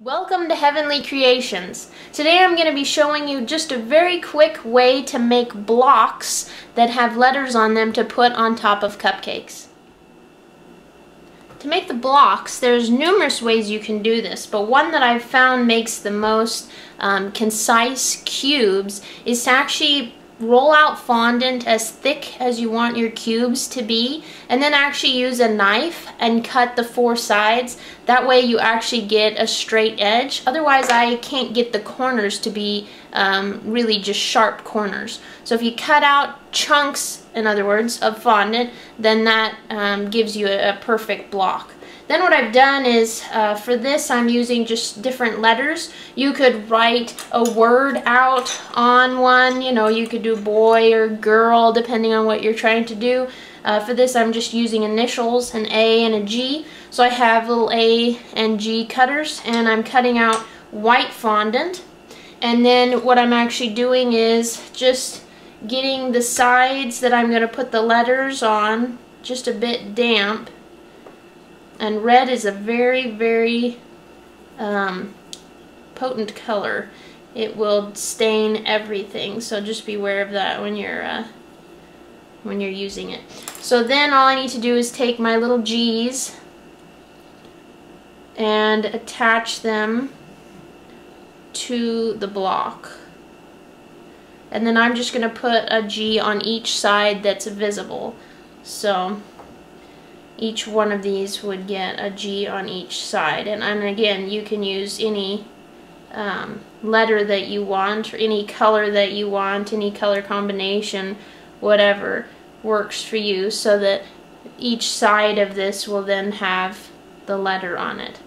Welcome to Heavenly Creations. Today I'm going to be showing you just a very quick way to make blocks that have letters on them to put on top of cupcakes. To make the blocks, there's numerous ways you can do this, but one that I've found makes the most concise cubes is to actually roll out fondant as thick as you want your cubes to be, and then actually use a knife and cut the four sides. That way you actually get a straight edge. Otherwise I can't get the corners to be really just sharp corners. So if you cut out chunks, in other words, of fondant, then that gives you a perfect block. Then what I've done is, for this I'm using just different letters. You could write a word out on one, you could do boy or girl depending on what you're trying to do. For this I'm just using initials, an A and a G. So I have little A and G cutters, and I'm cutting out white fondant. And then what I'm actually doing is just getting the sides that I'm going to put the letters on just a bit damp. And red is a very, very potent color. It will stain everything, so just be aware of that when you're using it. So then all I need to do is take my little G's and attach them to the block. And then I'm just going to put a G on each side that's visible. So each one of these would get a G on each side. And again, you can use any letter that you want, or any color that you want, any color combination, whatever works for you, so that each side of this will then have the letter on it.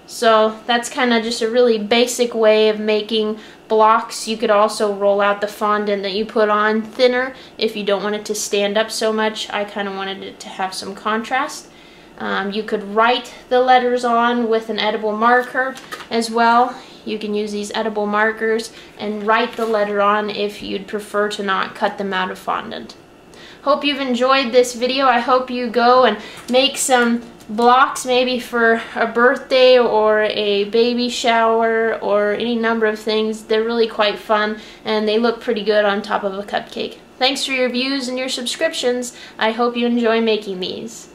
So that's kind of just a really basic way of making blocks. You could also roll out the fondant that you put on thinner if you don't want it to stand up so much. I kind of wanted it to have some contrast. You could write the letters on with an edible marker as well. You can use these edible markers and write the letter on if you'd prefer to not cut them out of fondant. Hope you've enjoyed this video. I hope you go and make some blocks, maybe for a birthday or a baby shower or any number of things. They're really quite fun and they look pretty good on top of a cupcake. Thanks for your views and your subscriptions. I hope you enjoy making these.